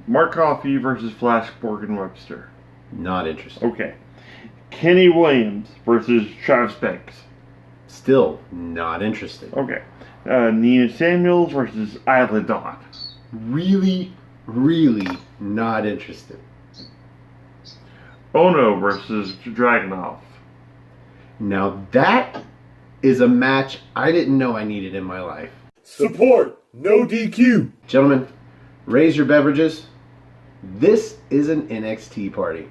Mark Coffey versus Flash Morgan Webster. Not interested. Okay. Kenny Williams versus Travis Banks. Still not interested. Okay. Nina Samuels versus Eyelid. Really, really not interested. Ono versus Dragunov. Now that is a match I didn't know I needed in my life. Support, no DQ. Gentlemen, raise your beverages. This is an NXT party.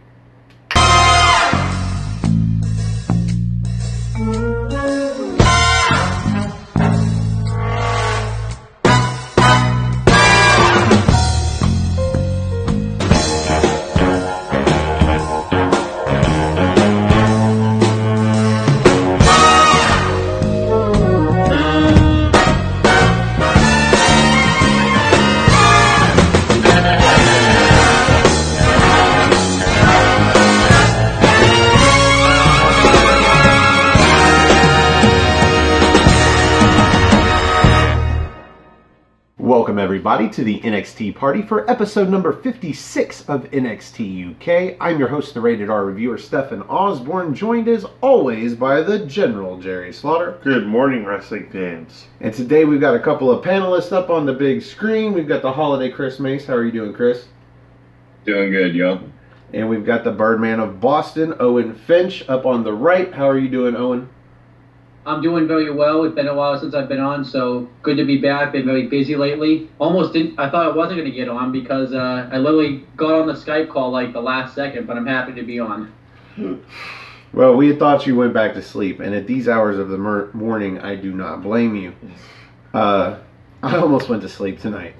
Welcome everybody to the NXT party for episode number 56 of NXT UK. I'm your host, the Rated R reviewer, Stephen Osborne, joined as always by the General Jerry Slaughter. Good morning, wrestling fans. And today we've got a couple of panelists up on the big screen. We've got the holiday Chris Mace. How are you doing, Chris? Doing good, yo. And we've got the Birdman of Boston, Owen Finch, up on the right. How are you doing, Owen? I'm doing very well. It's been a while since I've been on, so good to be back. Been very busy lately. I thought I wasn't going to get on because I literally got on the Skype call like the last second, but I'm happy to be on. Well, we had thought you went back to sleep, and at these hours of the morning, I do not blame you. I almost went to sleep tonight.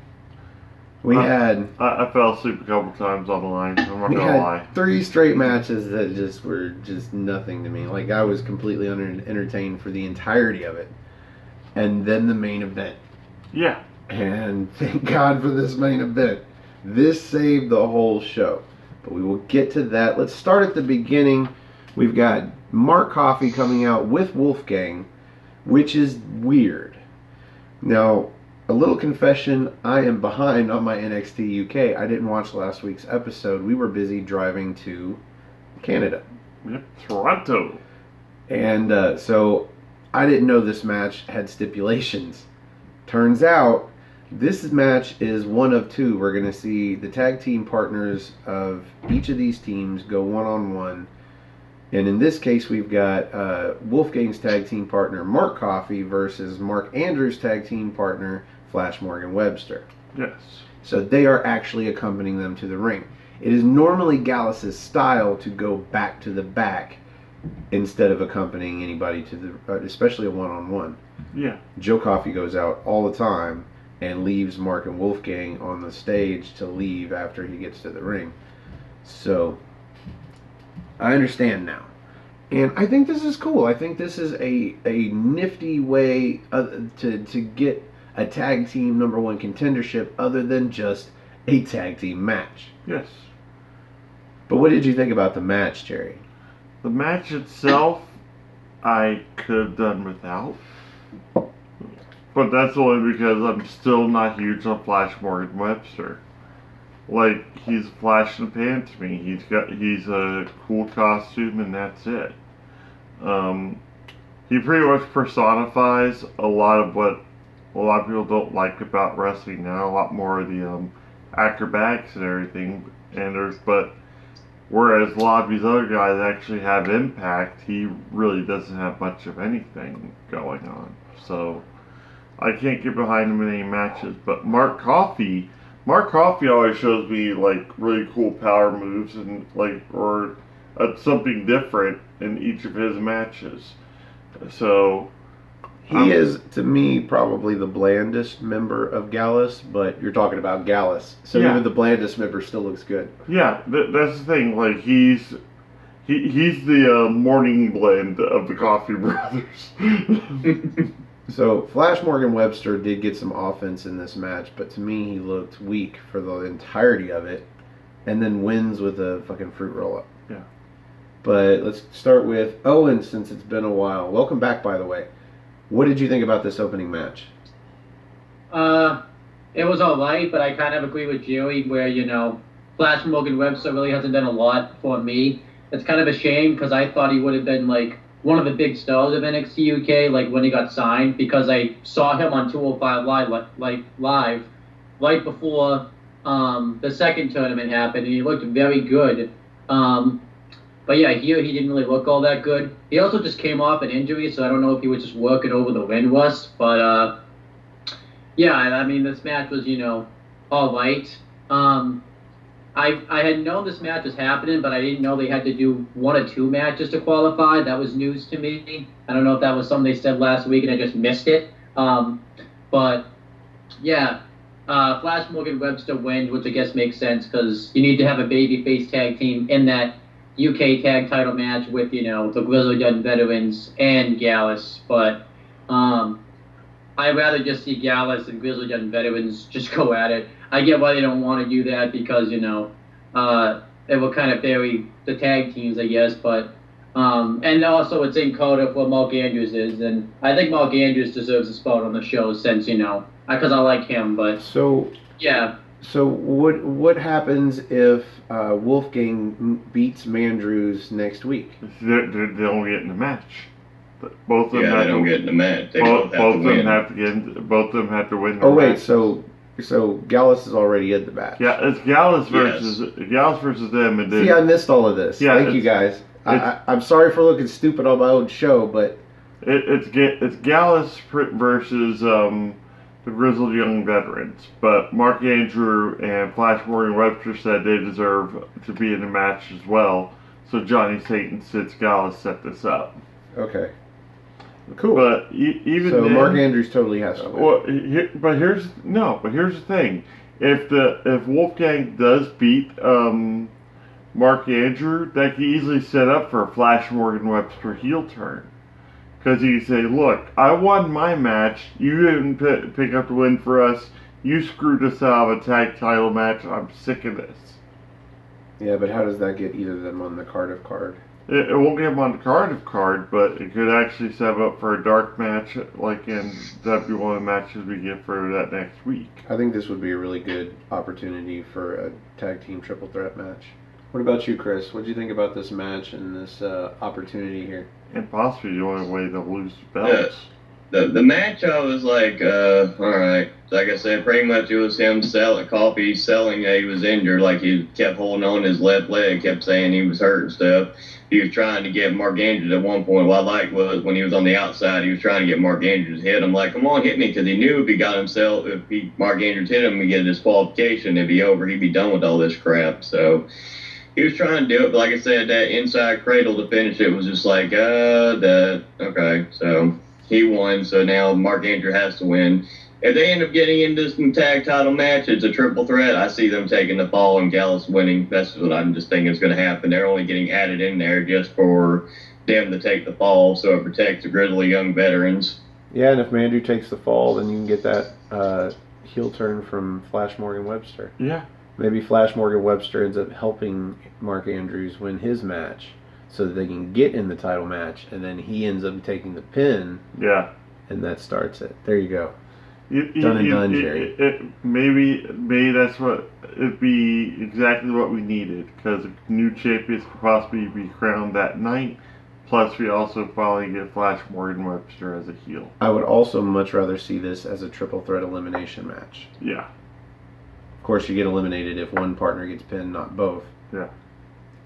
I fell asleep a couple times on the line. I'm not gonna lie. 3 straight matches that were just nothing to me. Like, I was completely entertained for the entirety of it. And then the main event. Yeah. And thank God for this main event. This saved the whole show. But we will get to that. Let's start at the beginning. We've got Mark Coffey coming out with Wolfgang, which is weird. Now, a little confession, I am behind on my NXT UK. I didn't watch last week's episode. We were busy driving to Canada. Yep, Toronto. And so I didn't know this match had stipulations. Turns out, this match is one of 2. We're going to see the tag team partners of each of these teams go one-on-one. And in this case, we've got Wolfgang's tag team partner, Mark Coffey, versus Mark Andrews' tag team partner, Flash Morgan Webster. Yes. So they are actually accompanying them to the ring. It is normally Gallus' style to go back to the back instead of accompanying anybody to the, especially a one-on-one. Yeah. Joe Coffey goes out all the time and leaves Mark and Wolfgang on the stage to leave after he gets to the ring. So I understand now. And I think this is cool. I think this is a nifty way to get a tag team #1 contendership other than just a tag team match. Yes. But what did you think about the match, Jerry? The match itself, I could have done without. But that's only because I'm still not huge on Flash Morgan Webster. Like, he's a flash in the pan to me. He's a cool costume and that's it. He pretty much personifies a lot of what a lot of people don't like about wrestling now. A lot more of the acrobatics and everything. But whereas a lot of these other guys actually have impact, he really doesn't have much of anything going on. So I can't get behind him in any matches. But Mark Coffey always shows me like really cool power moves and or something different in each of his matches. So he is, to me, probably the blandest member of Gallus, but you're talking about Gallus, so yeah. Even the blandest member still looks good. Yeah, that's the thing. Like he's the morning blend of the Coffey brothers. So Flash Morgan Webster did get some offense in this match, but to me he looked weak for the entirety of it, and then wins with a fucking fruit roll-up. Yeah. But let's start with Owen, since it's been a while. Welcome back, by the way. What did you think about this opening match? It was all right, but I kind of agree with Jerry where, Flash Morgan Webster really hasn't done a lot for me. It's kind of a shame because I thought he would have been like one of the big stars of NXT UK, like when he got signed, because I saw him on 205 live right before the second tournament happened, and he looked very good. But yeah, here he didn't really look all that good. He also just came off an injury, so I don't know if he was just working over the wind rust. But yeah, I mean, this match was, all right. I had known this match was happening, but I didn't know they had to do 1 or 2 matches to qualify. That was news to me. I don't know if that was something they said last week and I just missed it. But yeah, Flash Morgan Webster wins, which I guess makes sense because you need to have a babyface tag team in that UK tag title match with, the Grizzled Young Veterans and Gallus. But I'd rather just see Gallus and Grizzled Young Veterans just go at it. I get why they don't want to do that because, it will kind of bury the tag teams, I guess. But and also it's in Coda where Mark Andrews is, and I think Mark Andrews deserves a spot on the show since, because I like him. But yeah. So what happens if Wolfgang beats Mandrews next week? They don't get in the match. Both of them they don't get in the match. They both have to win. Both of them have to win. Oh wait, so Gallus is already in the match. Yeah, it's Gallus versus them. And then, see, I missed all of this. Yeah, thank you guys. I'm sorry for looking stupid on my own show, but it's Gallus versus the Grizzled Young Veterans. But Mark Andrew and Flash Morgan Webster said they deserve to be in the match as well. So Johnny Satan sits Gallus set this up. Okay. Cool. But even so then, Mark Andrews totally has to win. Well, but here's the thing: if Wolfgang does beat Mark Andrew, that can easily set up for a Flash Morgan Webster heel turn, because he can say, "Look, I won my match. You didn't pick up the win for us. You screwed us out of a tag title match. I'm sick of this." Yeah, but how does that get either of them on the Cardiff card? It won't get him on the Cardiff card, but it could actually set him up for a dark match, like in W1 matches we get for that next week. I think this would be a really good opportunity for a tag team triple threat match. What about you, Chris? What do you think about this match and this opportunity here? And possibly the only way they'll lose the belts. The match, I was like, alright. Like I said, pretty much it was him selling that he was injured. Like he kept holding on his left leg, kept saying he was hurt and stuff. He was trying to get Mark Andrews at one point. What I liked was when he was on the outside, he was trying to get Mark Andrews to hit him. Like, come on, hit me, because he knew if Mark Andrews hit him, he'd get a disqualification, it'd be over. He'd be done with all this crap. So he was trying to do it, but like I said, that inside cradle to finish it was just like, okay. So he won, so now Mark Andrews has to win. If they end up getting into some tag title match, it's a triple threat. I see them taking the fall and Gallus winning. That's what I'm just thinking is going to happen. They're only getting added in there just for them to take the fall, so it protects the grizzly young veterans. Yeah, and if Mandrew takes the fall, then you can get that heel turn from Flash Morgan Webster. Yeah. Maybe Flash Morgan Webster ends up helping Mark Andrews win his match so that they can get in the title match, and then he ends up taking the pin. Yeah. And that starts it. There you go. Done, Jerry. Maybe that's what it'd be exactly what we needed, because new champions could possibly be crowned that night. Plus, we also finally get Flash Morgan Webster as a heel. I would also much rather see this as a triple threat elimination match. Yeah. Of course, you get eliminated if one partner gets pinned, not both. Yeah.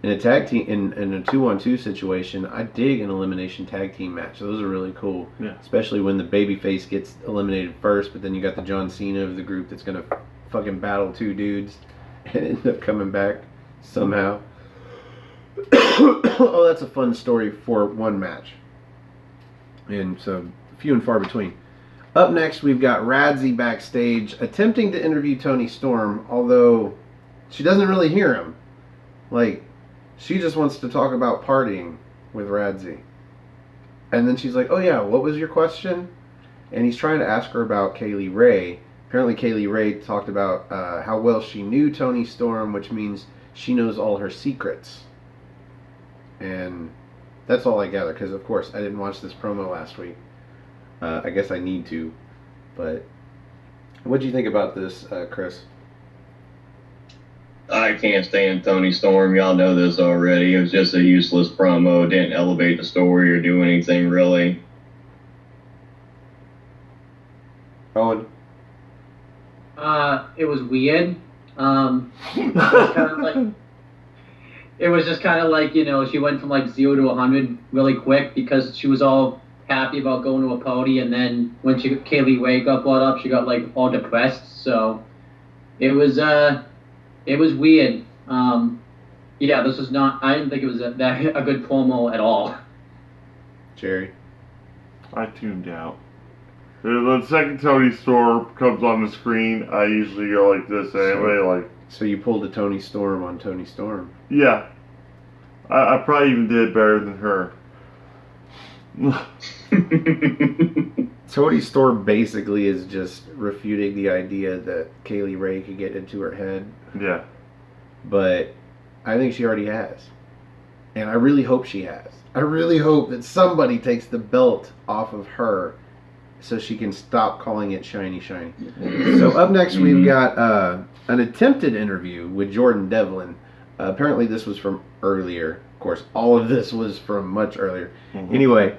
In a tag team, in a 2-on-2 situation, I dig an elimination tag team match. Those are really cool. Yeah. Especially when the babyface gets eliminated first, but then you got the John Cena of the group that's gonna fucking battle two dudes and end up coming back somehow. Oh, that's a fun story for one match. And so, few and far between. Up next, we've got Radzi backstage attempting to interview Toni Storm, although she doesn't really hear him. Like, she just wants to talk about partying with Radzi. And then she's like, oh yeah, what was your question? And he's trying to ask her about Kaylee Ray. Apparently Kaylee Ray talked about how well she knew Toni Storm, which means she knows all her secrets. And that's all I gather, because of course I didn't watch this promo last week. I guess I need to. But What do you think about this, Chris? I can't stand Tony Storm. Y'all know this already. It was just a useless promo. It didn't elevate the story or do anything really. Owen? It was weird. It was just kind of like, you know, she went from like 0 to 100 really quick because she was all happy about going to a party, and then when Kaylee Ray got brought up, she got like all depressed. So it was weird. Yeah, this was not. I didn't think it was a good promo at all. Jerry? I tuned out. The second Tony Storm comes on the screen, I usually go like this anyway. Like, so you pulled a Tony Storm on Tony Storm? Yeah. I probably even did better than her. Tony Storm basically is just refuting the idea that Kaylee Ray could get into her head. Yeah. But I think she already has. And I really hope she has. I really hope that somebody takes the belt off of her so she can stop calling it shiny, shiny. So up next we've got an attempted interview with Jordan Devlin. Apparently this was from earlier. Of course, all of this was from much earlier. Mm-hmm. Anyway,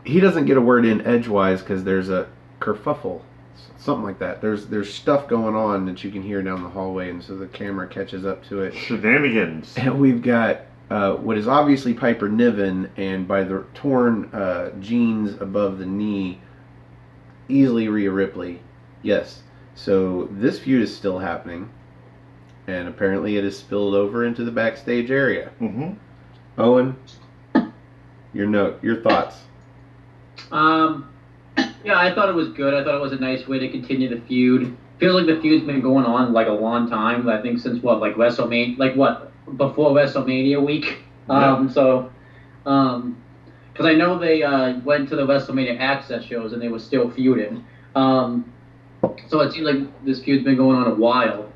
he doesn't get a word in edgewise because there's a kerfuffle, something like that. There's stuff going on that you can hear down the hallway, and so the camera catches up to it. Shenanigans. And we've got what is obviously Piper Niven, and by the torn jeans above the knee, easily Rhea Ripley. Yes. So this feud is still happening, and apparently it has spilled over into the backstage area. Mm-hmm. Owen, your thoughts? Yeah, I thought it was good. I thought it was a nice way to continue the feud. Feels like the feud's been going on like a long time. I think since WrestleMania, before WrestleMania week. Because I know they went to the WrestleMania Access shows and they were still feuding. So it seems like this feud's been going on a while.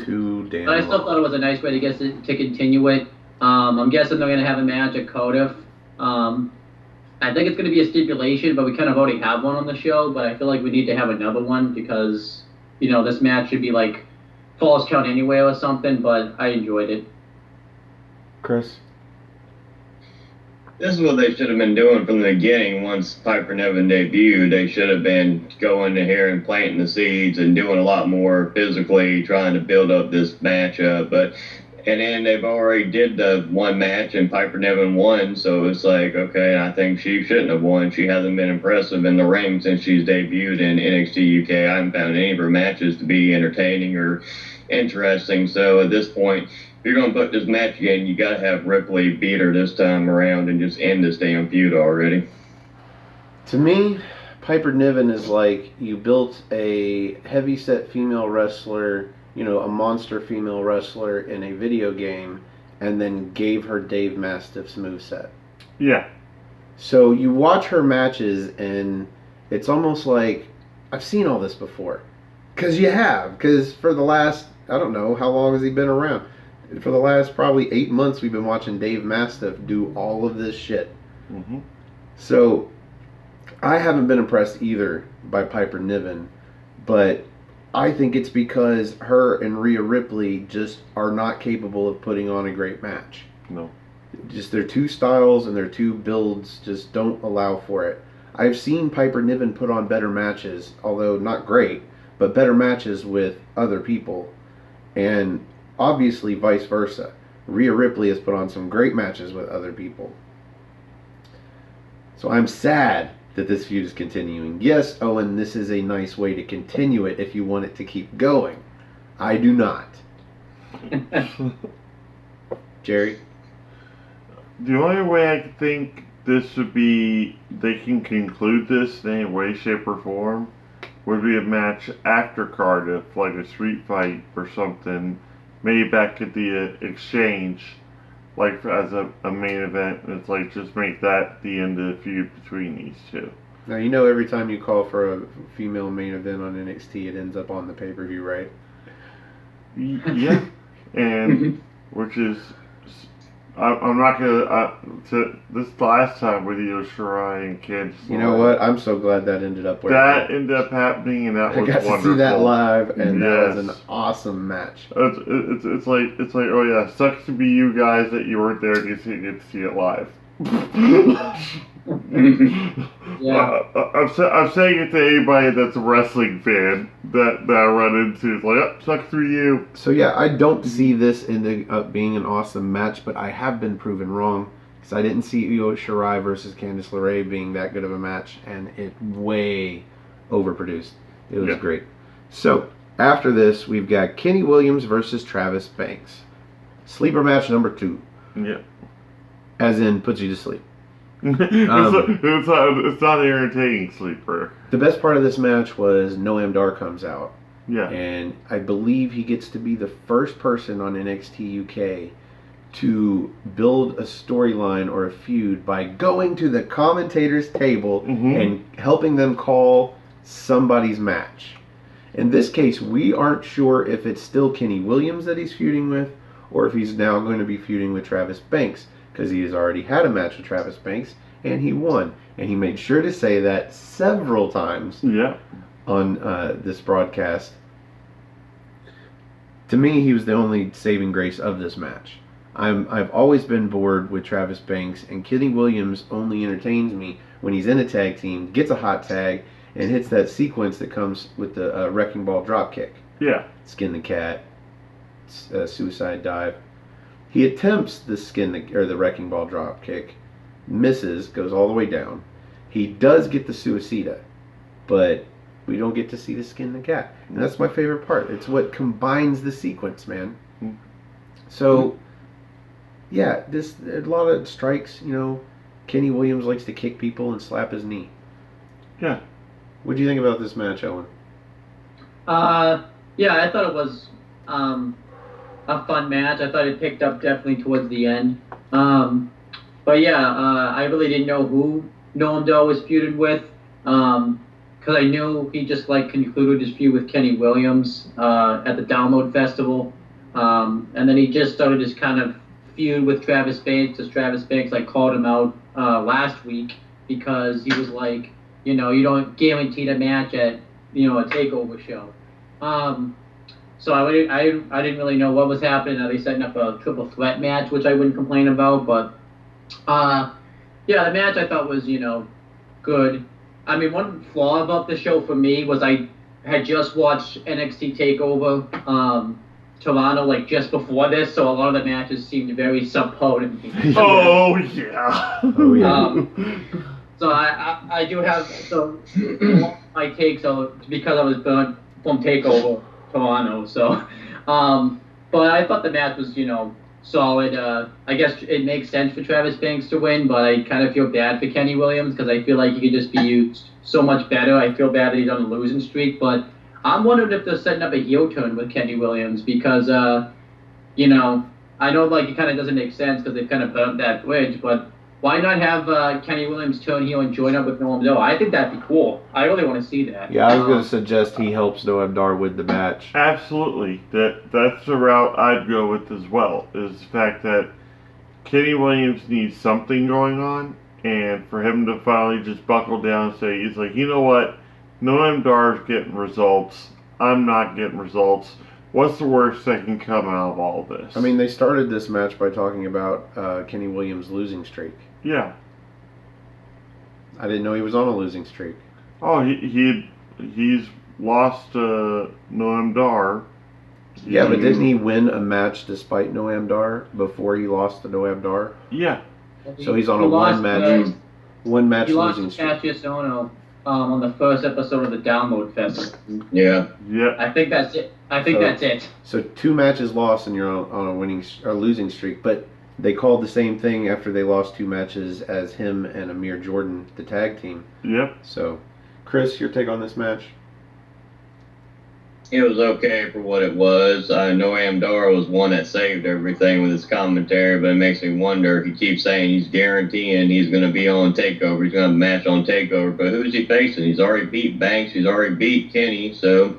Too damn But I still thought it was a nice way to continue it. I'm guessing they're going to have a match at Cardiff. I think it's going to be a stipulation, but we kind of already have one on the show. But I feel like we need to have another one because, you know, this match should be like Falls Count Anywhere or something. But I enjoyed it. Chris? This is what they should have been doing from the beginning. Once Piper Niven debuted, they should have been going to here and planting the seeds and doing a lot more physically, trying to build up this matchup. And then they've already did the one match and Piper Niven won, so it's like, okay, I think she shouldn't have won. She hasn't been impressive in the ring since she's debuted in NXT UK. I haven't found any of her matches to be entertaining or interesting. So at this point, if you're going to put this match again, you got to have Ripley beat her this time around and just end this damn feud already. To me, Piper Niven is like you built a heavy-set female wrestler, you know, a monster female wrestler in a video game, and then gave her Dave Mastiff's moveset. Yeah. So you watch her matches, and it's almost like, I've seen all this before. Because you have. Because for the last, I don't know, how long has he been around? For the last probably 8 months, we've been watching Dave Mastiff do all of this shit. Mm-hmm. So I haven't been impressed either by Piper Niven, but I think it's because her and Rhea Ripley just are not capable of putting on a great match. No. Just their two styles and their two builds just don't allow for it. I've seen Piper Niven put on better matches, although not great, but better matches with other people. And obviously vice versa. Rhea Ripley has put on some great matches with other people. So I'm sad that this feud is continuing. Yes, Owen, this is a nice way to continue it if you want it to keep going. I do not. Jerry? The only way I can think this should be, they can conclude this in any way, shape, or form, would be a match after Cardiff, like a street fight or something, maybe back at the Exchange, like as a main event. It's like just make that the end of the feud between these two. Now, you know every time you call for a female main event on NXT, it ends up on the pay-per-view, right? Yeah. And which is I'm not gonna. This last time with you, Shirai and kids. You know what? I'm so glad that ended up where That it ended up happening, and that did. I was got wonderful. to see that live, and that was Yes. an awesome match. It's like oh yeah, sucks to be you guys that you weren't there to get to see it live. Yeah. I'm saying it to anybody that's a wrestling fan that I run into. It's like, oh, sucks for you. So yeah, I don't see this ending up being an awesome match, but I have been proven wrong because I didn't see Io Shirai versus Candice LeRae being that good of a match, and it way overproduced. It was great. So after this, we've got Kenny Williams versus Travis Banks. Sleeper match number 2. Yeah. As in, puts you to sleep. It's not an entertaining sleeper. The best part of this match was Am Dar comes out. Yeah. And I believe he gets to be the first person on NXT UK to build a storyline or a feud by going to the commentators' table and helping them call somebody's match. In this case, we aren't sure if it's still Kenny Williams that he's feuding with or if he's now going to be feuding with Travis Banks, because he has already had a match with Travis Banks and he won. And he made sure to say that several times on this broadcast. To me, he was the only saving grace of this match. I've always been bored with Travis Banks, and Kenny Williams only entertains me when he's in a tag team, gets a hot tag, and hits that sequence that comes with the wrecking ball drop kick. Yeah. Skin the cat, suicide dive. He attempts the wrecking ball drop kick, misses, goes all the way down. He does get the suicida, but we don't get to see the skin the cat. And that's my favorite part. It's what combines the sequence, man. So, yeah, a lot of strikes, Kenny Williams likes to kick people and slap his knee. Yeah. What do you think about this match, Owen? Yeah, I thought it was a fun match. I thought it picked up definitely towards the end. But yeah, I really didn't know who Am Dar was feuded with. Because I knew he just concluded his feud with Kenny Williams at the Download Festival. And then he just started his kind of feud with Travis Banks, because Travis Banks called him out last week because he was like, you don't guarantee a match at a takeover show. So I didn't really know what was happening. Are they setting up a triple threat match, which I wouldn't complain about, but yeah, the match I thought was good. I mean, one flaw about the show for me was I had just watched NXT TakeOver Toronto just before this, so a lot of the matches seemed very subpar to me. Oh yeah. Oh yeah. So I do have my takes because I was burnt from TakeOver Toronto. So, but I thought the match was solid. I guess it makes sense for Travis Banks to win, but I kind of feel bad for Kenny Williams because I feel like he could just be used so much better. I feel bad that he's on a losing streak, but I'm wondering if they're setting up a heel turn with Kenny Williams because, I know it kind of doesn't make sense because they've kind of burnt that bridge, but why not have Kenny Williams turn heel and join up with Am Dar? I think that'd be cool. I really want to see that. Yeah, I was going to suggest he helps Am Dar with the match. Absolutely. That's the route I'd go with as well, is the fact that Kenny Williams needs something going on, and for him to finally just buckle down and say, he's like, you know what? Am Dar's getting results. I'm not getting results. What's the worst that can come out of all this? I mean, they started this match by talking about Kenny Williams' losing streak. Yeah. I didn't know he was on a losing streak. Oh, he's lost to Am Dar. Yeah, but didn't he win a match despite Am Dar before he lost to Am Dar? Yeah. So he's on a one match losing streak. Cassius on the first episode of the Download Festival. Yeah. Yeah. I think that's it. That's it. So 2 matches lost and you're on a losing streak, but they called the same thing after they lost 2 matches as him and Amir Jordan, the tag team. Yep. So, Chris, your take on this match? It was okay for what it was. I know Am Dar was one that saved everything with his commentary, but it makes me wonder. He keeps saying he's guaranteeing he's going to be on TakeOver. He's going to have a match on TakeOver. But who's he facing? He's already beat Banks. He's already beat Kenny. So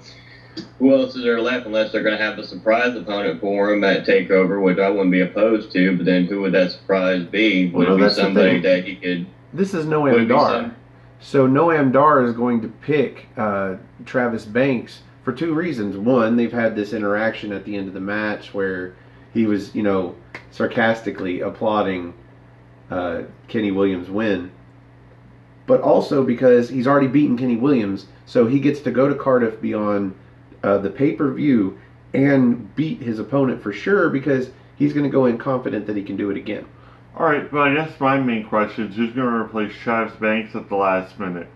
Who else is there left unless they're going to have a surprise opponent for him at TakeOver, which I wouldn't be opposed to, but then who would that surprise be? Would it be somebody that he could... This is no Am Dar. So no Am Dar is going to pick Travis Banks for two reasons. One, they've had this interaction at the end of the match where he was, sarcastically applauding Kenny Williams' win. But also because he's already beaten Kenny Williams, so he gets to go to Cardiff beyond the pay-per-view and beat his opponent for sure because he's going to go in confident that he can do it again. Alright, but I guess my main question is who's going to replace Travis Banks at the last minute?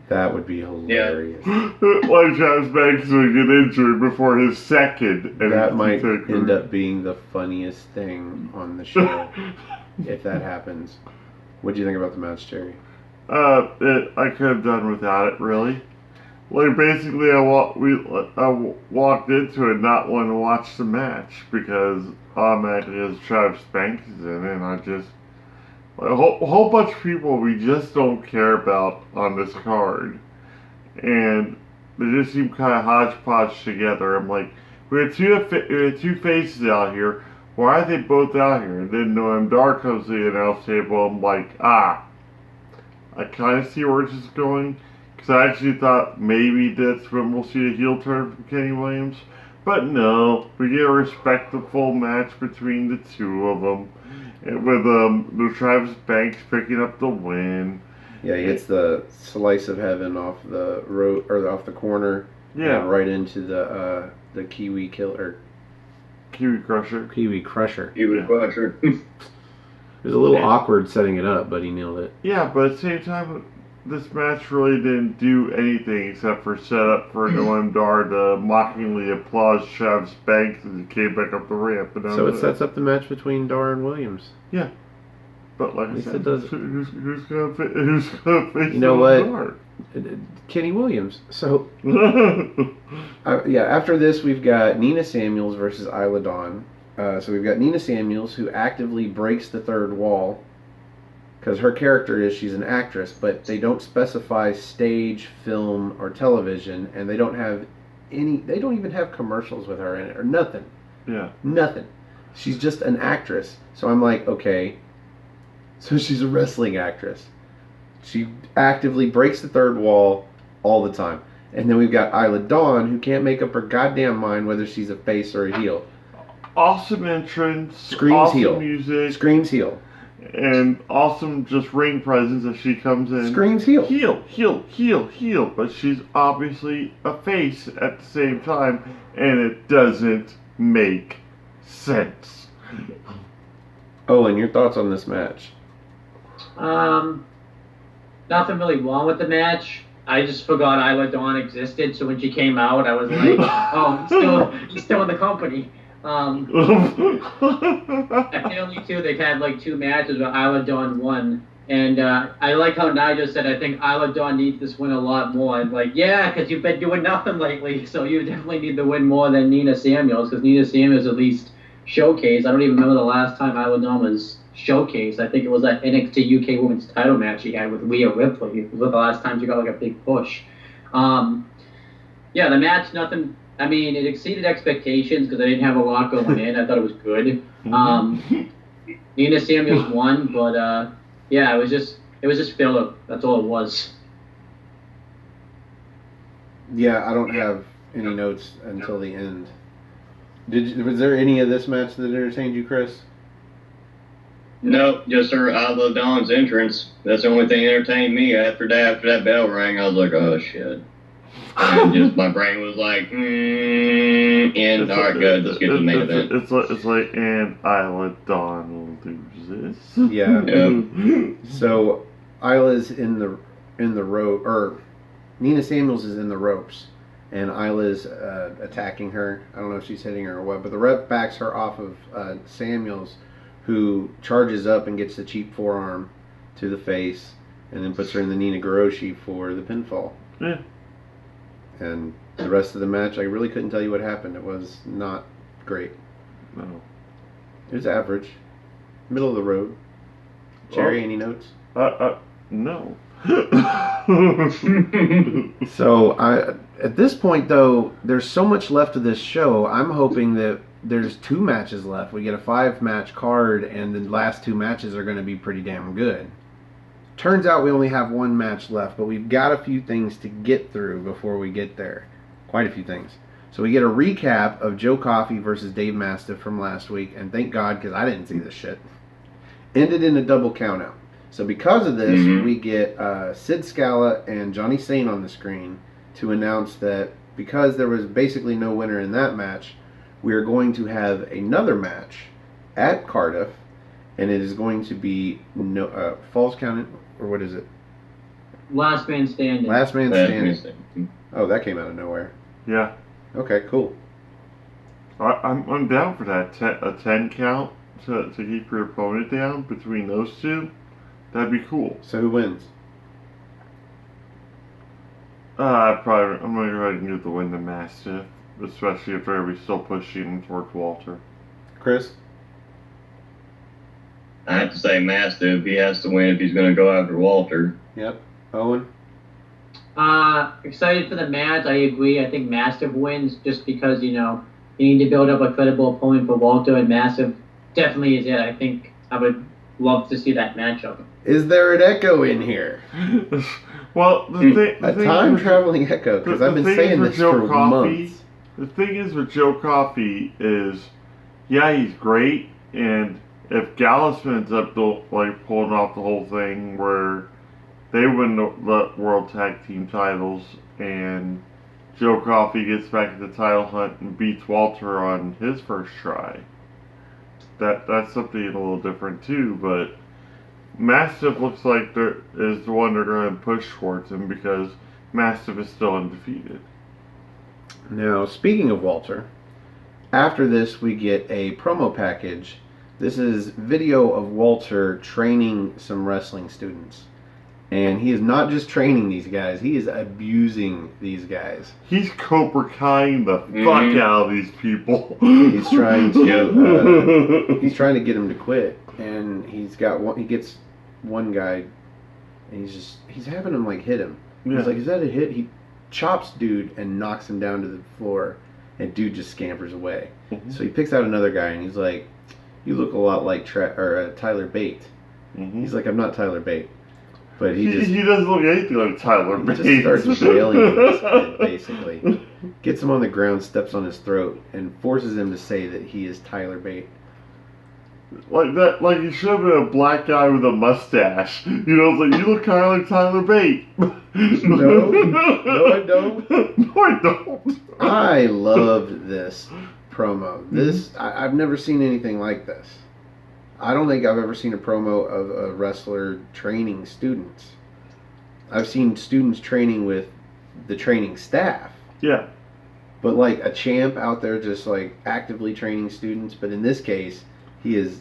That would be hilarious. Like Travis Banks would get injured before his second. That might end up being the funniest thing on the show if that happens. What do you think about the match, Jerry? I could have done without it, really. Like, basically, I walked into it not wanting to watch the match because automatically as Travis Banks is in it, and I just... a whole bunch of people we just don't care about on this card. And they just seem kind of hodgepodge together. I'm like, we had two faces out here. Why are they both out here? And then Am Dar comes to the announce table. I'm like, I kind of see where this is going. Because I actually thought maybe that's when we'll see a heel turn from Kenny Williams. But no, we get a respectful match between the two of them. With Travis Banks picking up the win. Yeah, he hits the slice of heaven off the road or off the corner. Yeah, right into the Kiwi killer. Kiwi Crusher. Kiwi Crusher. Kiwi Crusher. It was a little awkward setting it up, but he nailed it. Yeah, but at the same time, this match really didn't do anything except for set up for Am Dar to mockingly applaud Travis Banks as he came back up the ramp. So it sets up the match between Dar and Williams. Yeah. But like I said, who's gonna face you know what? Dar? Kenny Williams. So after this we've got Nina Samuels versus Eyelid. So we've got Nina Samuels who actively breaks the third wall because her character is she's an actress, but they don't specify stage, film, or television, and they don't even have commercials with her in it or nothing. Yeah. Nothing. She's just an actress. So I'm like, okay. So she's a wrestling actress. She actively breaks the third wall all the time. And then we've got Eyelid, who can't make up her goddamn mind whether she's a face or a heel. Awesome entrance. Screams awesome heel. Music. Screams heel. And awesome just ring presence as she comes in. Screams heel. Heel. But she's obviously a face at the same time. And it doesn't make sense. Owen, your thoughts on this match? Nothing really wrong with the match. I just forgot Eyelid existed, so when she came out, I was like, oh, he's still in the company. Apparently, too, they've had like two matches where Eyelid won. And I like how Nigel said, I think Eyelid needs this win a lot more. And like, yeah, because you've been doing nothing lately, so you definitely need the win more than Nina Samuels, because Nina Samuels at least showcased. I don't even remember the last time Eyelid was showcased. I think it was that NXTea UK Women's title match she had with Ripley. It was the last time she got like a big push. The match, nothing. I mean, it exceeded expectations because I didn't have a lot going in. I thought it was good. Nina Samuels won, but it was just filler. That's all it was. Yeah, I don't have any notes until the end. Was there any of this match that entertained you, Chris? Nope, just her Eyelid Dawn's entrance. That's the only thing that entertained me. After that bell rang, I was like, oh shit. And just my brain was like, and alright, good, let's get to the main event. It's like, and Eyelid will do this. Yeah. So Isla's in the rope, or Nina Samuels is in the ropes, and Isla's attacking her. I don't know if she's hitting her or what, but the ref backs her off of Samuels, who charges up and gets the cheap forearm to the face, and then puts her in the Nina Goroshi for the pinfall. Yeah. And the rest of the match, I really couldn't tell you what happened. It was not great. No. It was average. Middle of the road. Jerry, any notes? No. So, At this point, though, there's so much left of this show. I'm hoping that there's 2 matches left. We get a 5-match card, and the last 2 matches are going to be pretty damn good. Turns out we only have 1 match left, but we've got a few things to get through before we get there. Quite a few things. So we get a recap of Joe Coffey versus Dave Mastiff from last week, and thank God, because I didn't see this shit. Ended in a double countout. So because of this, we get Sid Scala and Johnny Sane on the screen to announce that because there was basically no winner in that match, we are going to have another match at Cardiff, and it is going to be Falls Count, or what is it? Last Man Standing. Last Man Standing. Oh, that came out of nowhere. Yeah. Okay, cool. I'm down for that. A 10 count to keep your opponent down between those two. That'd be cool. So who wins? I'm going to go ahead and give the win to Mastiff, especially if they're still pushing towards Walter. Chris? I have to say Mastiff. He has to win if he's going to go after Walter. Yep. Owen? Excited for the match. I agree. I think Mastiff wins just because, you need to build up a credible opponent for Walter, and Mastiff definitely is it. I think I would love to see that matchup. Is there an echo in here? Well, the time-traveling echo, because I've been saying this for months. The thing is with Joe Coffey is, yeah, he's great, and if Gallus ends up pulling off the whole thing where they win the World Tag Team titles, and Joe Coffey gets back in the title hunt and beats Walter on his first try, that's something a little different too, but Mastiff looks like is the one they're going to push towards him because Mastiff is still undefeated. Now, speaking of Walter, after this we get a promo package. This is video of Walter training some wrestling students. And he is not just training these guys, he is abusing these guys. He's Cobra Kai-ing the fuck out of these people. He's trying to get him to quit. And he gets one guy, and he's having him hit him. Yeah. He's like, is that a hit? He chops dude and knocks him down to the floor, and dude just scampers away. So he picks out another guy, and he's like, you look a lot like Tyler Bate. He's like, I'm not Tyler Bate. But he doesn't look anything like Tyler Bate. Just starts railing his head, basically. Gets him on the ground, steps on his throat, and forces him to say that he is Tyler Bate. Like he should have been a black guy with a mustache. You look kind of like Tyler Bate. No, I don't. No, I don't. I loved this promo. I've never seen anything like this. I don't think I've ever seen a promo of a wrestler training students. I've seen students training with the training staff. Yeah. But a champ out there just actively training students. But in this case, he is.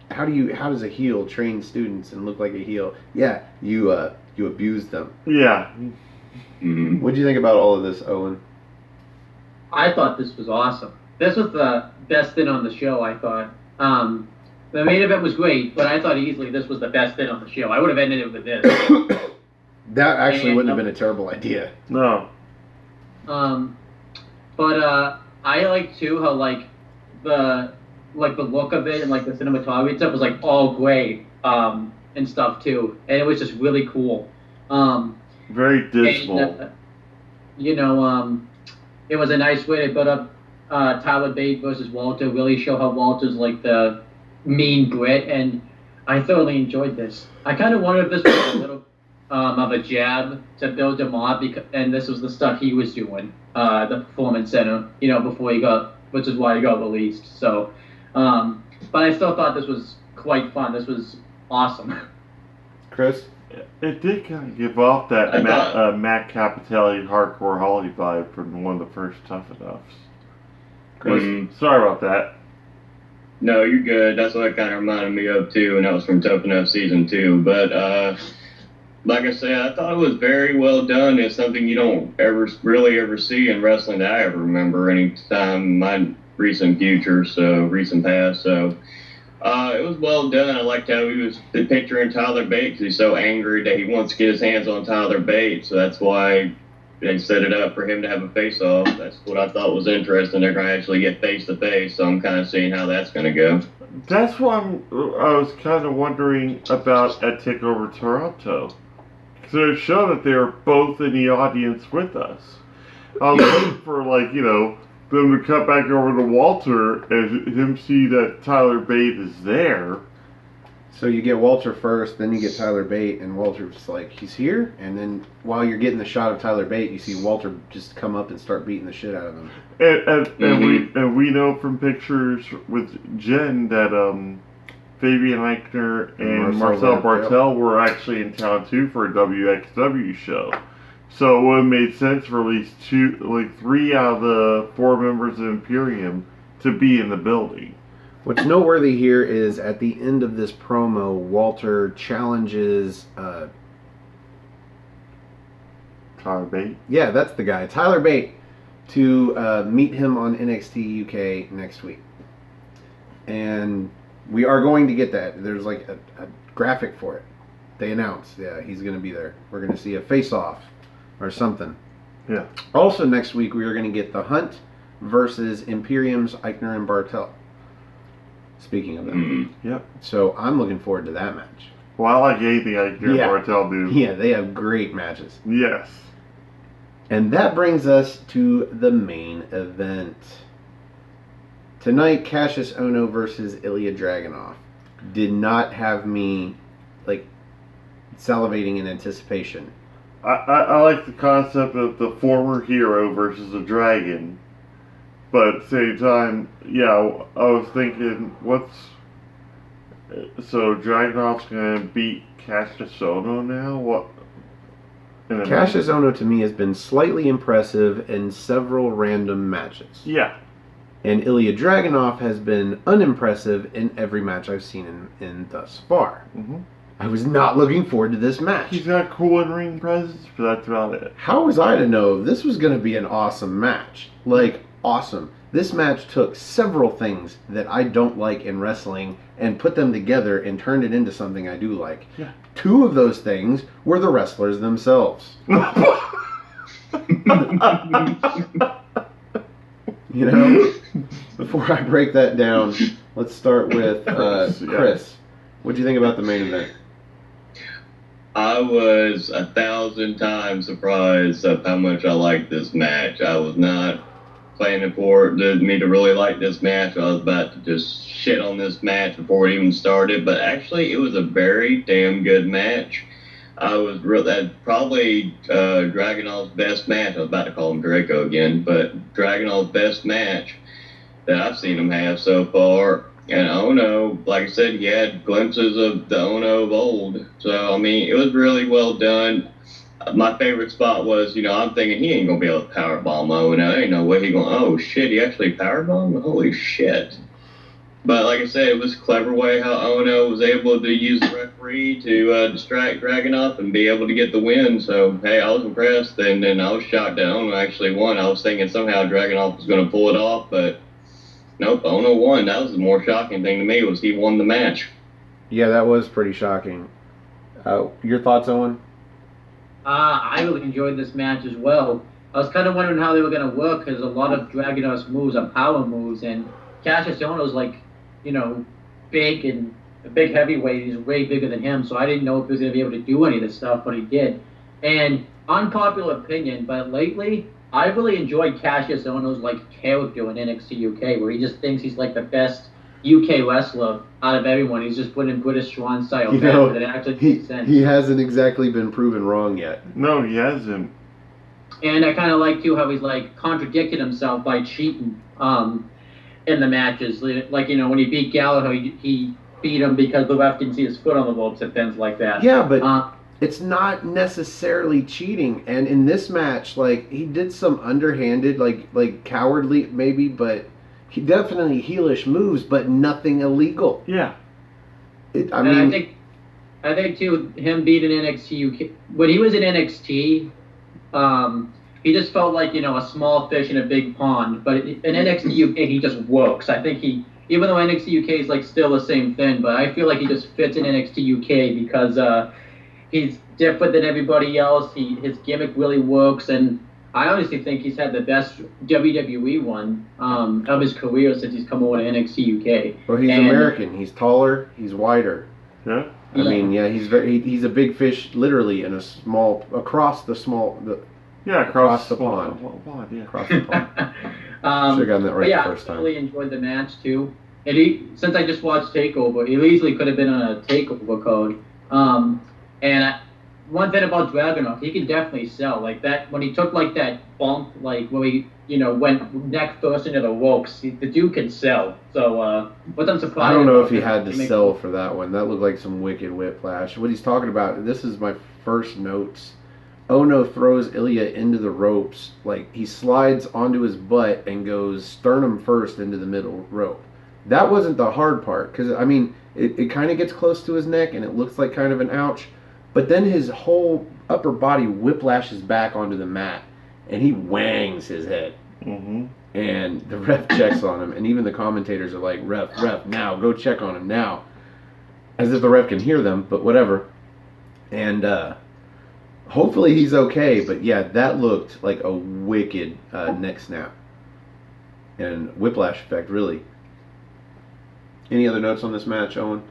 How does a heel train students and look like a heel? Yeah, you abuse them. Yeah. What do you think about all of this, Owen? I thought this was awesome. This was the best thing on the show, I thought. The main event was great, but I thought easily this was the best thing on the show. I would have ended it with this. That actually wouldn't have been a terrible idea. No. But I like too how the look of it and the cinematography and stuff was all gray and stuff too, and it was just really cool. Very dismal. And, it was a nice way to build up Tyler Bate versus Walter. Really show how Walter's the mean Brit, and I thoroughly enjoyed this. I kind of wondered if this was a little of a jab to build him up, and this was the stuff he was doing, the Performance Center, before which is why he got released. So, but I still thought this was quite fun. This was awesome. Chris? It did kind of give off that Matt Capitelli Hardcore Holly vibe from one of the first Tough Enoughs. Chris, sorry about that. No, you're good. That's what it kind of reminded me of, too, and that was from Tough Enough Season 2. But, like I said, I thought it was very well done. It's something you don't ever see in wrestling that I ever remember any time in my recent past. So, it was well done. I liked how he was picturing Tyler Bate because he's so angry that he wants to get his hands on Tyler Bate. So that's why they set it up for him to have a face-off. That's what I thought was interesting. They're going to actually get face-to-face, so I'm kind of seeing how that's going to go. That's what I was kind of wondering about at TakeOver Toronto. Because it showed that they were both in the audience with us. I was waiting for, like, them to cut back over to Walter and him see that Tyler Bate is there. So you get Walter first, then you get Tyler Bate, and Walter's like, he's here? And then while you're getting the shot of Tyler Bate, you see Walter just come up and start beating the shit out of him. And we know from pictures with Jen that Fabian Eichner and Marcel Bartel were actually in town too for a WXW show. So it would have made sense for at least 3 out of the 4 members of Imperium to be in the building. What's noteworthy here is at the end of this promo, Walter challenges... Tyler Bate? Yeah, that's the guy. Tyler Bate to meet him on NXT UK next week. And we are going to get that. There's like a graphic for it. They announced, yeah, he's going to be there. We're going to see a face-off or something. Yeah. Also next week, we are going to get The Hunt versus Imperium's Eichner and Bartel. Speaking of them. Yep. So I'm looking forward to that match. Well, I like anything Eichner and Bartel do. Yeah, they have great matches. Yes. And that brings us to the main event. Tonight, Cassius Ohno versus Ilya Dragunov did not have me, like, salivating in anticipation. I like the concept of the former hero versus the dragon. But at the same time, yeah, I was thinking, so Dragunov's going to beat Cassius Ohno now? What? Cassius Ohno to me has been slightly impressive in several random matches. Yeah. And Ilya Dragunov has been unimpressive in every match I've seen in thus far. Mm-hmm. I was not looking forward to this match. He's got cool in-ring presence, but that's about it. How was I to know this was going to be an awesome match? Like, awesome. This match took several things that I don't like in wrestling and put them together and turned it into something I do like. Yeah. 2 of those things were the wrestlers themselves. You know, before I break that down, let's start with Chris. What do you think about the main event? I was 1,000 times surprised of how much I liked this match. I was not planning for me to really like this match. I was about to just shit on this match before it even started, but actually it was a very damn good match. I was probably Dragunov's best match. I was about to call him Jericho again, but Dragunov's best match that I've seen him have so far. And Ohno, like I said, he had glimpses of the Ohno of old. So, I mean, it was really well done. My favorite spot was, I'm thinking he ain't going to be able to powerbomb Owen. I ain't no way he going, oh, shit, he actually powerbombed? Holy shit. But like I said, it was a clever way how Ohno was able to use the referee to distract Dragunov and be able to get the win. So, hey, I was impressed. And then I was shocked that Ohno actually won. I was thinking somehow Dragunov was going to pull it off, but nope, Ohno won. That was the more shocking thing to me, was he won the match. Yeah, that was pretty shocking. Your thoughts, Owen? I really enjoyed this match as well. I was kind of wondering how they were going to work, because a lot of Dragunov's moves are power moves, and Cassius Ohno's like, big and a big heavyweight. He's way bigger than him, so I didn't know if he was going to be able to do any of this stuff, but he did. And unpopular opinion, but lately, I really enjoyed Cassius Ohno's character in NXT UK, where he just thinks he's like the best UK wrestler out of everyone. He's just putting British Swan style match, but it actually makes sense. He hasn't exactly been proven wrong yet. No, he hasn't. And I kind of like too how he's contradicted himself by cheating in the matches. Like when he beat Gallagher, he beat him because the ref didn't see his foot on the ropes and things like that. Yeah, but it's not necessarily cheating. And in this match, he did some underhanded, like cowardly maybe, but he definitely heelish moves, but nothing illegal. Yeah. I think too, him beating NXT UK, when he was in NXT, he just felt like, a small fish in a big pond. But in NXT UK, he just works. I think even though NXT UK is still the same thing, but I feel like he just fits in NXT UK because he's different than everybody else. His gimmick really works, and I honestly think he's had the best WWE one of his career since he's come over to NXT UK. Well, he's American. He's taller. He's wider. Yeah. I mean, yeah, he's a big fish, literally, in a small across the across the pond. Yeah. Across the pond. Should have gotten that right the first time. I really enjoyed the match too. And since I just watched Takeover, he easily could have been on a Takeover code. One thing about Dragunov, he can definitely sell like that. When he took like that bump, like where he went neck first into the ropes, the dude can sell. So, but I'm surprised. I don't know if he had to sell for that one. That looked like some wicked whiplash. What he's talking about, this is my first notes. Ono throws Ilya into the ropes, like he slides onto his butt and goes sternum first into the middle rope. That wasn't the hard part, because I mean, it kind of gets close to his neck and it looks like kind of an ouch. But then his whole upper body whiplashes back onto the mat, and he wangs his head. Mm-hmm. And the ref checks on him, and even the commentators are like, ref, now, go check on him now. As if the ref can hear them, but whatever. And hopefully he's okay, but yeah, that looked like a wicked neck snap. And whiplash effect, really. Any other notes on this match, Owen?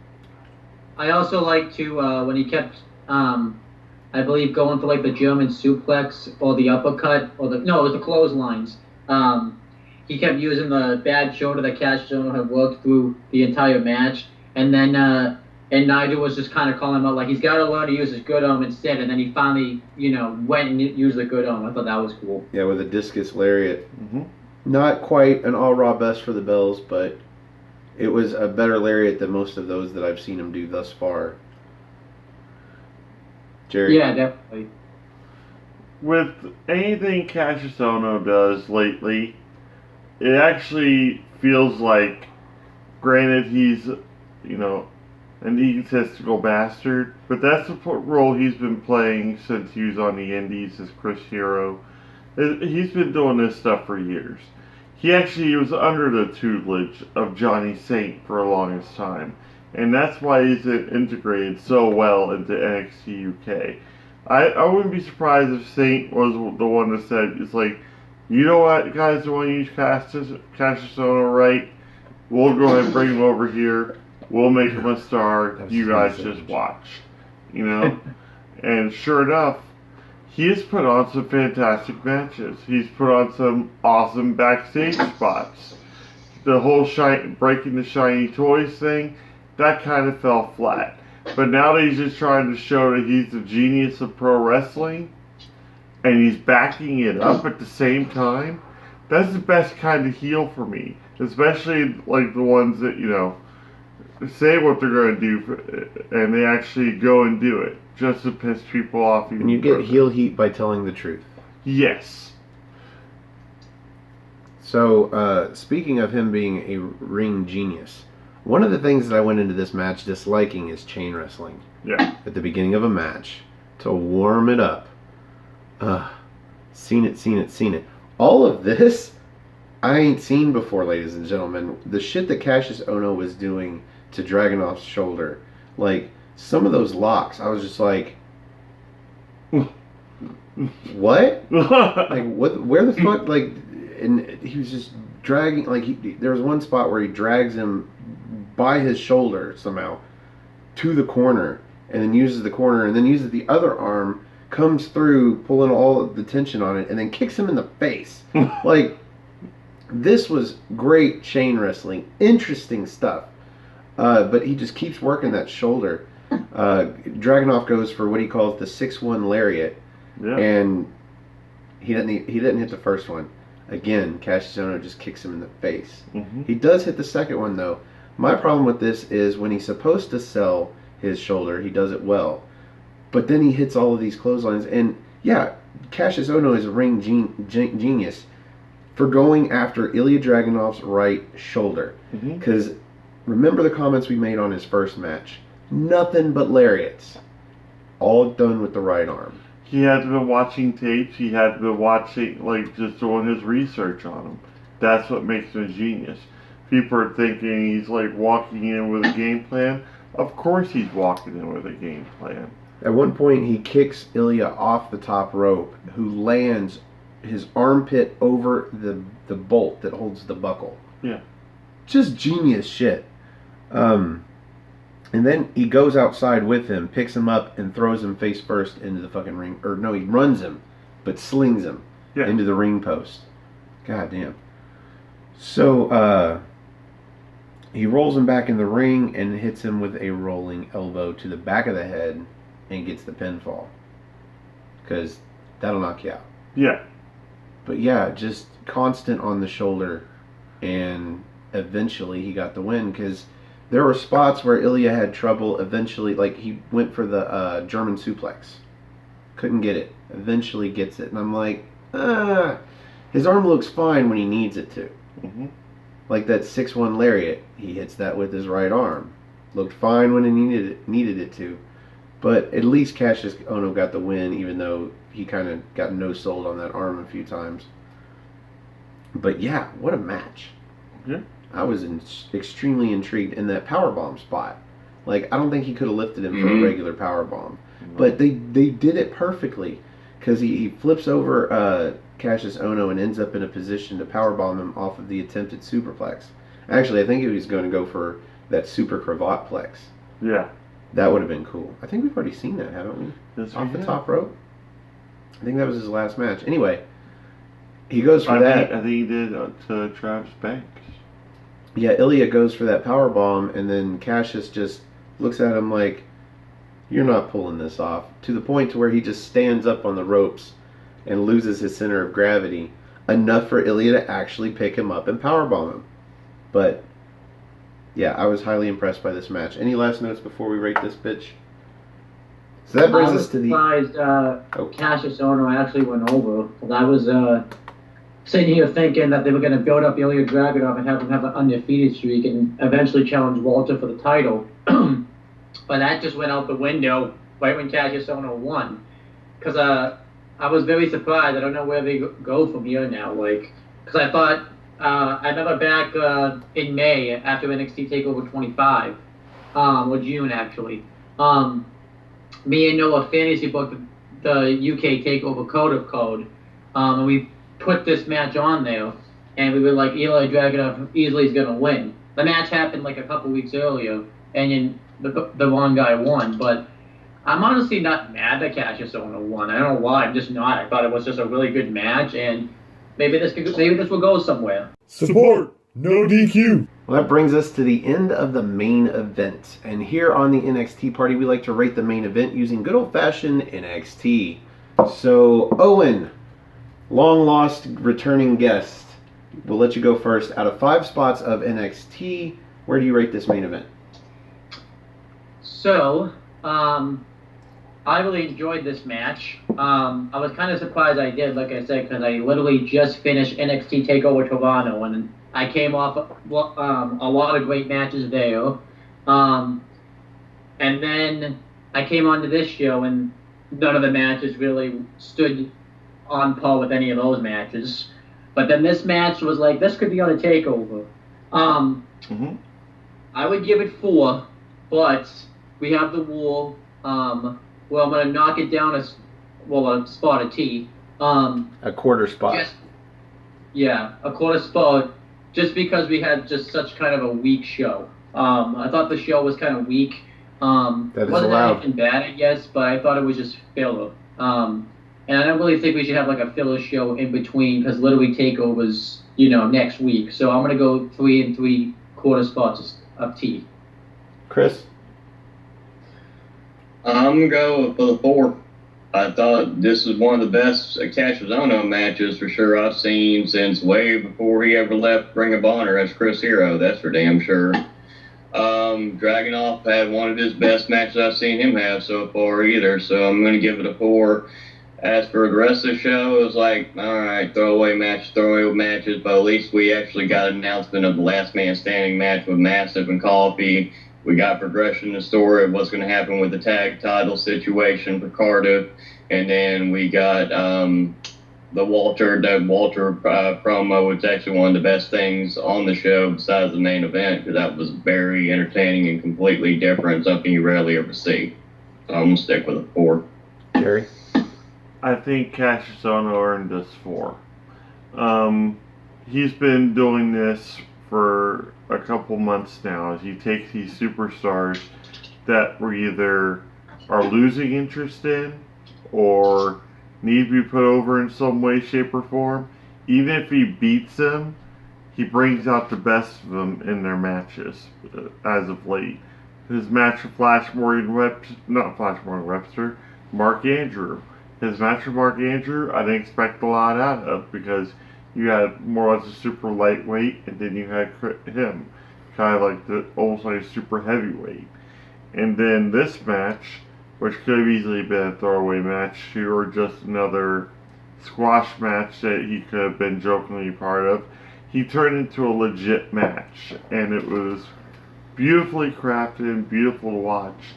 I also like to, when he kept... I believe going for like the German suplex or the uppercut it was the clotheslines. He kept using the bad shoulder that Cassius had worked through the entire match, and then and Nigel was just kind of calling him out like he's got to learn to use his good arm instead. And then he finally went and used the good arm. I thought that was cool. Yeah, with a discus lariat. Mm-hmm. Not quite an all raw best for the bells, but it was a better lariat than most of those that I've seen him do thus far. Jerry? Yeah, definitely. With anything Cassius Ono does lately, it actually feels like, granted he's, an egotistical bastard, but that's the role he's been playing since he was on the Indies as Chris Hero. He's been doing this stuff for years. He actually was under the tutelage of Johnny Saint for the longest time. And that's why he's integrated so well into NXT UK. I wouldn't be surprised if Saint was the one that said, it's like, you know what, guys, don't want to use Cassius Ono, right? We'll go ahead and bring him over here. We'll make him a star. You guys just watch. And sure enough, he has put on some fantastic matches. He's put on some awesome backstage spots. The whole breaking the shiny toys thing, that kind of fell flat. But now that he's just trying to show that he's the genius of pro wrestling, and he's backing it up at the same time, that's the best kind of heel for me. Especially like the ones that, say what they're going to do, and they actually go and do it, just to piss people off. And you get heel heat by telling the truth. Yes. So, speaking of him being a ring genius, one of the things that I went into this match disliking is chain wrestling. Yeah. At the beginning of a match, to warm it up. Seen it. All of this, I ain't seen before, ladies and gentlemen. The shit that Cassius Ono was doing to Dragunov's shoulder, like, some of those locks, I was just like, what? Like, what? Where the fuck? Like, and he was just dragging. Like, there was one spot where he drags him by his shoulder somehow to the corner, and then uses the corner, and then uses the other arm, comes through, pulling all of the tension on it, and then kicks him in the face. Like, this was great chain wrestling, interesting stuff. But he just keeps working that shoulder. Dragunov goes for what he calls the 6-1 lariat, and he didn't hit the first one. Again, Cassius Ono just kicks him in the face. Mm-hmm. He does hit the second one though. My problem with this is when he's supposed to sell his shoulder, he does it well, but then he hits all of these clotheslines. And yeah, Cassius Ono is a ring genius for going after Ilya Dragunov's right shoulder, because remember the comments we made on his first match. Nothing but lariats. All done with the right arm. He had been watching tapes. He had been watching, just doing his research on him. That's what makes him a genius. People are thinking he's, walking in with a game plan. Of course he's walking in with a game plan. At one point, he kicks Illya off the top rope, who lands his armpit over the bolt that holds the buckle. Yeah. Just genius shit. And then he goes outside with him, picks him up, and throws him face first into the fucking ring. Or no, he runs him, but slings him into the ring post. God damn. So, he rolls him back in the ring and hits him with a rolling elbow to the back of the head and gets the pinfall. Because that'll knock you out. Yeah. But yeah, just constant on the shoulder. And eventually he got the win. Because there were spots where Ilya had trouble. Eventually, like he went for the German suplex. Couldn't get it. Eventually gets it. And I'm like, his arm looks fine when he needs it to. Mm-hmm. Like that 6-1 lariat, he hits that with his right arm. Looked fine when he needed it to. But at least Cassius Ohno got the win, even though he kind of got no-sold on that arm a few times. But yeah, what a match. Yeah. I was extremely intrigued in that powerbomb spot. Like, I don't think he could have lifted him for a regular powerbomb. But they did it perfectly. Because he flips over Cassius Ohno and ends up in a position to powerbomb him off of the attempted superplex. Actually, I think he was going to go for that super cravat plex. Yeah. That would have been cool. I think we've already seen that, haven't we? Yes, off we the have. top rope. I think that was his last match. Anyway, he goes for that. I think he did to Travis Banks. Yeah, Ilya goes for that powerbomb, and then Cassius just looks at him like, "You're not pulling this off." To the point to where he just stands up on the ropes and loses his center of gravity, enough for Ilya to actually pick him up and powerbomb him. But yeah, I was highly impressed by this match. Any last notes before we rate this bitch? So that brings us to the... I was surprised Cassius Ohno actually went over. I was sitting here thinking that they were going to build up Ilya Dragunov and have him have an undefeated streak and eventually challenge Walter for the title. But that just went out the window right when Cassius Ohno won. Because I was very surprised. I don't know where they go from here now. Because I thought... I remember back in May after NXT TakeOver 25, or June actually, me and Noah fantasy booked the UK TakeOver Code of Code, and we put this match on there, and we were like, Ilya Dragunov easily is going to win. The match happened like a couple weeks earlier, and then the wrong guy won, but I'm honestly not mad that Cassius Ohno won. I don't know why, I'm just not. I thought it was just a really good match, and maybe this will go somewhere. Support, no DQ. Well, that brings us to the end of the main event. And here on the NXT Party, we like to rate the main event using good old-fashioned NXT. So, Owen, long-lost returning guest, we'll let you go first. Out of 5 spots of NXT, where do you rate this main event? So, I really enjoyed this match. I was kind of surprised I did, like I said, because I literally just finished NXT TakeOver Toronto, and I came off a lot of great matches there. And then I came onto this show, and none of the matches really stood on par with any of those matches. But then this match was like, this could be on a TakeOver. I would give it 4, but we have the War. Well, I'm going to knock it down a spot of T. A quarter spot. A quarter spot, just because we had just such kind of a weak show. I thought the show was kind of weak. That is wasn't allowed. anything bad, I guess, but I thought it was just filler. And I don't really think we should have like a filler show in between, because literally TakeOver's, next week. So I'm going to go 3 3/4 spots of T. Chris? I'm going to go for the 4. I thought this was one of the best Cassius Ohno matches for sure I've seen since way before he ever left Ring of Honor as Chris Hero. That's for damn sure. Dragunov had one of his best matches I've seen him have so far either, so I'm going to give it a 4. As for the rest of the show, it was like, all right, throwaway matches, but at least we actually got an announcement of the Last Man Standing match with Massive and Coffee. We got progression in the story of what's going to happen with the tag title situation for Cardiff. And then we got the Walter promo, which is actually one of the best things on the show besides the main event, because that was very entertaining and completely different, something you rarely ever see. So I'm going to stick with a 4. Jerry? I think Cassius earned this 4. He's been doing this for a couple months now. He takes these superstars that we either are losing interest in or need to be put over in some way, shape, or form. Even if he beats them, he brings out the best of them in their matches as of late. His match with Webster, Mark Andrew. His match with Mark Andrew, I didn't expect a lot out of because you had more or less a super lightweight, and then you had him, kind of like almost like a super heavyweight. And then this match, which could have easily been a throwaway match, or just another squash match that he could have been jokingly part of, he turned into a legit match, and it was beautifully crafted and beautiful to watch.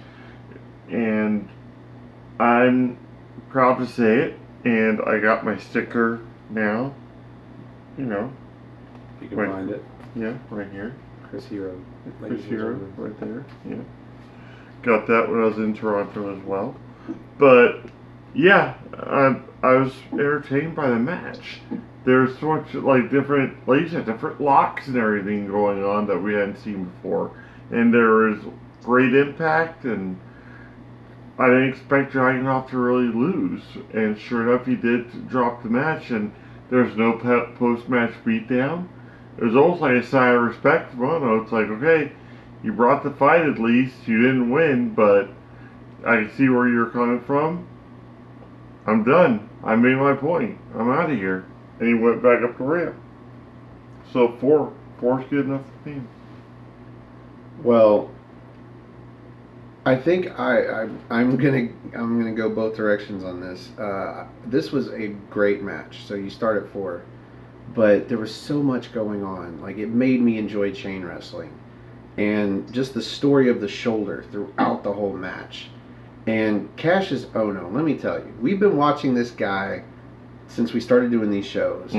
And I'm proud to say it, and I got my sticker now. You know. You can right, find it. Yeah, right here. Chris Hero. Chris Hero, right there. Yeah. Got that when I was in Toronto as well. But yeah, I was entertained by the match. There's so much like different, like you said, different locks and everything going on that we hadn't seen before, and there was great impact. And I didn't expect Dragunov to really lose, and sure enough, he did drop the match. And there's no post-match beatdown. It was almost like a sign of respect from Ono. It's like, okay, you brought the fight at least. You didn't win, but I can see where you're coming from. I'm done. I made my point. I'm out of here. And he went back up the ramp. So 4's good enough for me. Well, I think I'm gonna go both directions on this. This was a great match. So you start at 4, but there was so much going on. Like, it made me enjoy chain wrestling, and just the story of the shoulder throughout the whole match. And Cassius Ono, let me tell you, we've been watching this guy since we started doing these shows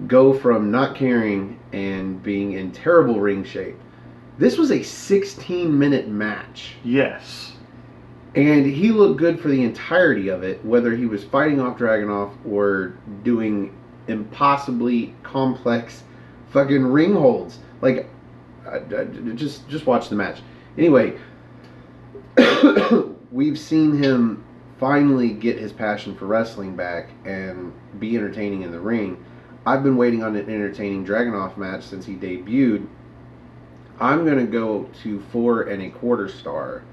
go from not caring and being in terrible ring shape. This was a 16-minute match. Yes. And he looked good for the entirety of it, whether he was fighting off Dragunov or doing impossibly complex fucking ring holds. Like, just watch the match. Anyway, we've seen him finally get his passion for wrestling back and be entertaining in the ring. I've been waiting on an entertaining Dragunov match since he debuted. I'm going to go to 4 1/4 star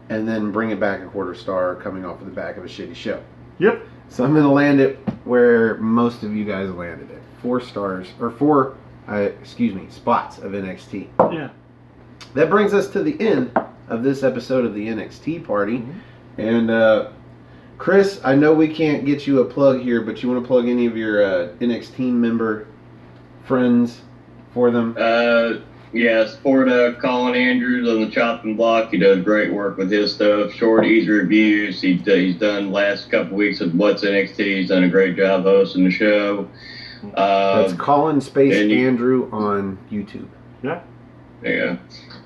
and then bring it back a 1/4 star coming off of the back of a shitty show. Yep. So I'm going to land it where most of you guys landed it. 4 stars, or 4, spots of NXT. Yeah. That brings us to the end of this episode of the NXTea Party. And Chris, I know we can't get you a plug here, but you want to plug any of your NXT member friends for them? Yeah, support Colin Andrews on the chopping block. He does great work with his stuff. Short, easy reviews. He's done last couple weeks of What's NXT. He's done a great job hosting the show. That's Colin Andrew on YouTube. Yeah. Yeah.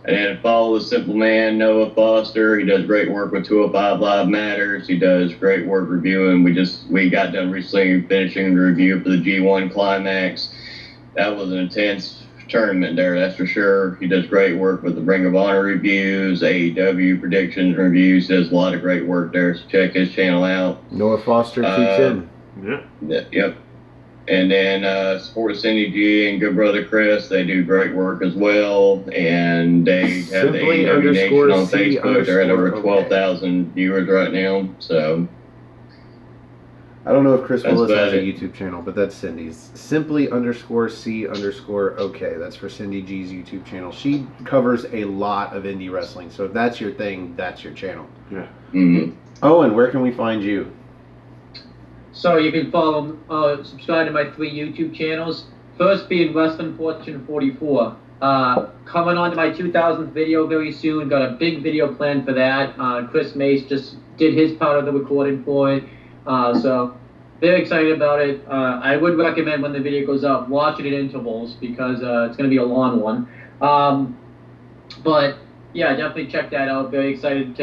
And then follow the Simple Man, Noah Foster. He does great work with 205 Live Matters. He does great work reviewing. We got done recently finishing the review for the G1 Climax. That was an intense tournament there, that's for sure. He does great work with the Ring of Honor reviews, AEW predictions reviews. He does a lot of great work there, so check his channel out. Noah Foster keeps him. Yep. And then support Cindy G and Good Brother Chris. They do great work as well. And they have the AEW Nation on Facebook. They're at over 12,000 viewers right now. So I don't know if Chris Willis has a YouTube channel, but that's Cindy's. Simply_C_OK. That's for Cindy G's YouTube channel. She covers a lot of indie wrestling. So if that's your thing, that's your channel. Yeah. Owen, where can we find you? So you can follow, subscribe to my 3 YouTube channels. First being Wrestling Fortune 44. Coming on to my 2000th video very soon. Got a big video planned for that. Chris Mace just did his part of the recording for it. So very excited about it. I would recommend when the video goes up, watch it in intervals because it's going to be a long one. But yeah, definitely check that out. Very excited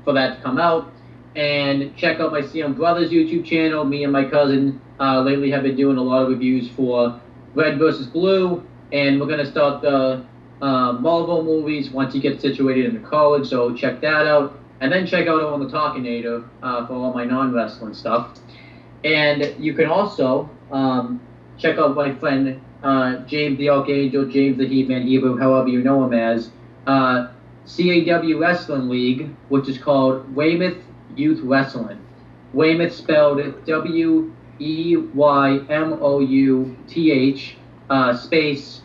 for that to come out. And check out my CM Brothers YouTube channel. Me and my cousin lately have been doing a lot of reviews for Red versus Blue, and we're gonna start the Marvel movies once he gets situated in the college. So check that out, and then check out Owen the Talking Native for all my non-wrestling stuff. And you can also check out my friend James the Archangel, James the He-Man Hebrew, however you know him as, CAW Wrestling League, which is called Weymouth Youth Wrestling. Weymouth spelled WEYMOUTH, space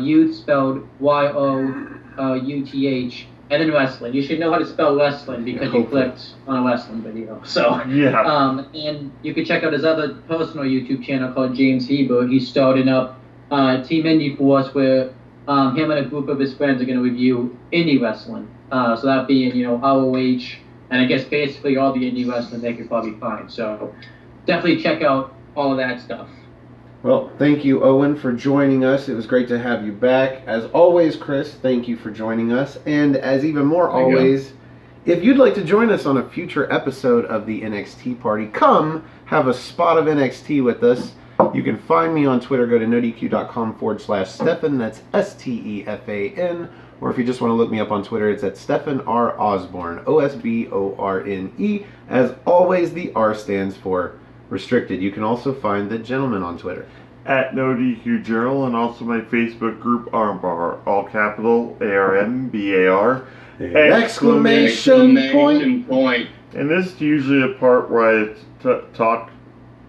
youth spelled YOUTH, and then wrestling. You should know how to spell wrestling because you clicked on a wrestling video. So Yeah. and you can check out his other personal YouTube channel called James Hebrew. He's starting up Team Indie Force, where him and a group of his friends are going to review indie wrestling. So that being, ROH, and I guess basically all the indie wrestling they could probably find. So definitely check out all of that stuff. Well, thank you, Owen, for joining us. It was great to have you back. As always, Chris, thank you for joining us. And as even more always, if you'd like to join us on a future episode of the NXT Party, come have a spot of NXT with us. You can find me on Twitter. Go to nodq.com/Stefan. That's STEFAN. Or if you just want to look me up on Twitter, it's at Stefan R. Osborne, OSBORNE. As always, the R stands for restricted. You can also find the gentleman on Twitter At NoDQ Journal, and also my Facebook group Am Dar, all capital ARMBAR. Exclamation point. And this is usually a part where I talk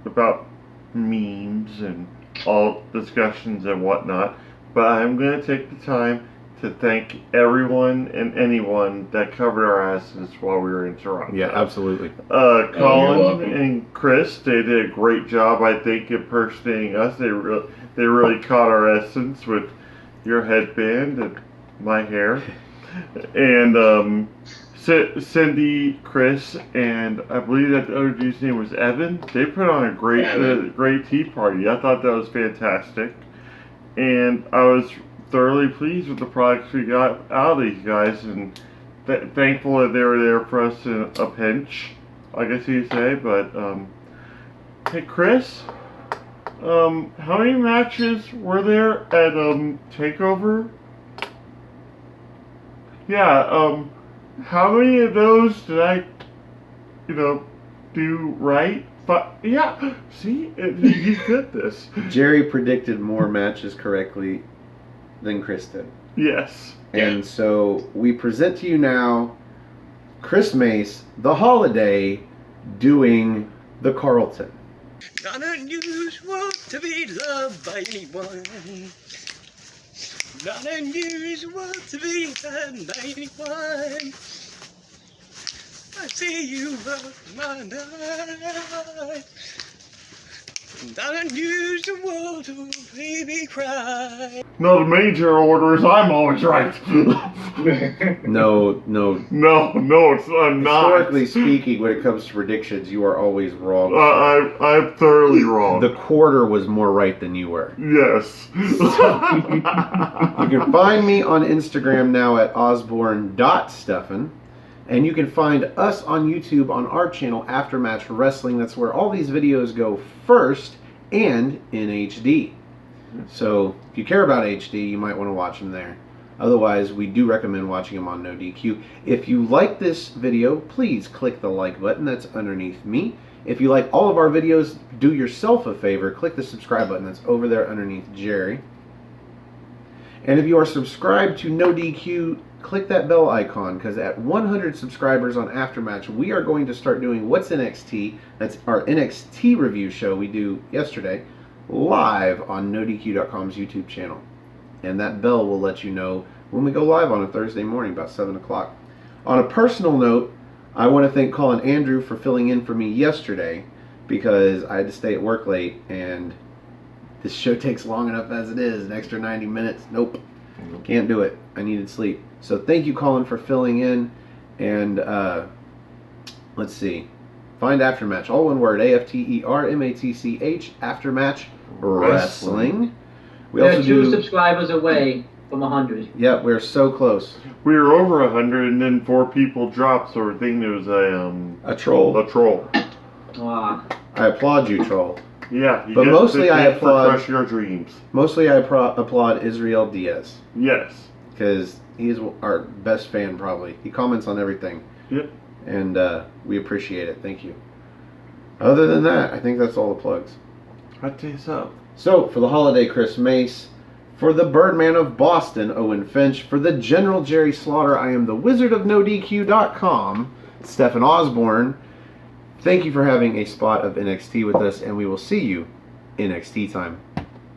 about memes and all discussions and whatnot, but I'm going to take the time to thank everyone and anyone that covered our asses while we were in Toronto. Yeah, absolutely. Colin and Chris, they did a great job, I think, impersonating us. They really caught our essence with your headband and my hair. And Cindy, Chris, and I believe that the other dude's name was Evan. They put on a great tea party. I thought that was fantastic, and I was thoroughly pleased with the products we got out of these guys, and thankful that they were there for us in a pinch, I guess you'd say. But hey, Chris, how many matches were there at Takeover? Yeah, how many of those did I, do right? But yeah, see, you did this. Jerry predicted more matches correctly than Chris did. Yes. And so we present to you now Chris Mace, the Holiday, doing the Carlton. Not unusual to be loved by anyone. Not unusual to be loved by anyone. I see you up my night. Not unusual to baby cry. No, the major order is I'm always right. No, it's I'm not. historically speaking, when it comes to predictions, you are always wrong. I'm thoroughly wrong. The quarter was more right than you were. Yes. You can find me on Instagram now at osborne.stefan. And you can find us on YouTube on our channel, Aftermatch Wrestling. That's where all these videos go first, and in HD. So if you care about HD, you might want to watch them there. Otherwise, we do recommend watching them on NoDQ. If you like this video, please click the like button. That's underneath me. If you like all of our videos, do yourself a favor. Click the subscribe button. That's over there underneath Jerry. And if you are subscribed to NoDQ, click that bell icon, because at 100 subscribers on Aftermatch, we are going to start doing What's NXT. That's our NXT review show we do yesterday, live on NoDQ.com's YouTube channel. And that bell will let you know when we go live on a Thursday morning, about 7 o'clock. On a personal note, I want to thank Colin Andrew for filling in for me yesterday, because I had to stay at work late, and this show takes long enough as it is. An extra 90 minutes, nope. Can't do it. I needed sleep. So thank you, Colin, for filling in. And let's see. Find Aftermatch. All one word. AFTERMATCH. Aftermatch Wrestling. We They're also 2 do subscribers away from 100. Yep, we're so close. We were over 100, and then 4 people dropped, so we're thinking it was A troll. a troll. Ah, I applaud you, troll. Yeah, you But get mostly the I gift for applaud- crushing your dreams. Mostly I applaud Israel Diaz. Yes. Because he's our best fan, probably. He comments on everything. Yep. And we appreciate it. Thank you. Other than that, I think that's all the plugs. I'd say so. So, for the holiday, Chris Mace. For the Birdman of Boston, Owen Finch. For the General Jerry Slaughter, I am the Wizard of NoDQ.com, Stephen Osborne. Thank you for having a spot of NXT with us, and we will see you in NXT time.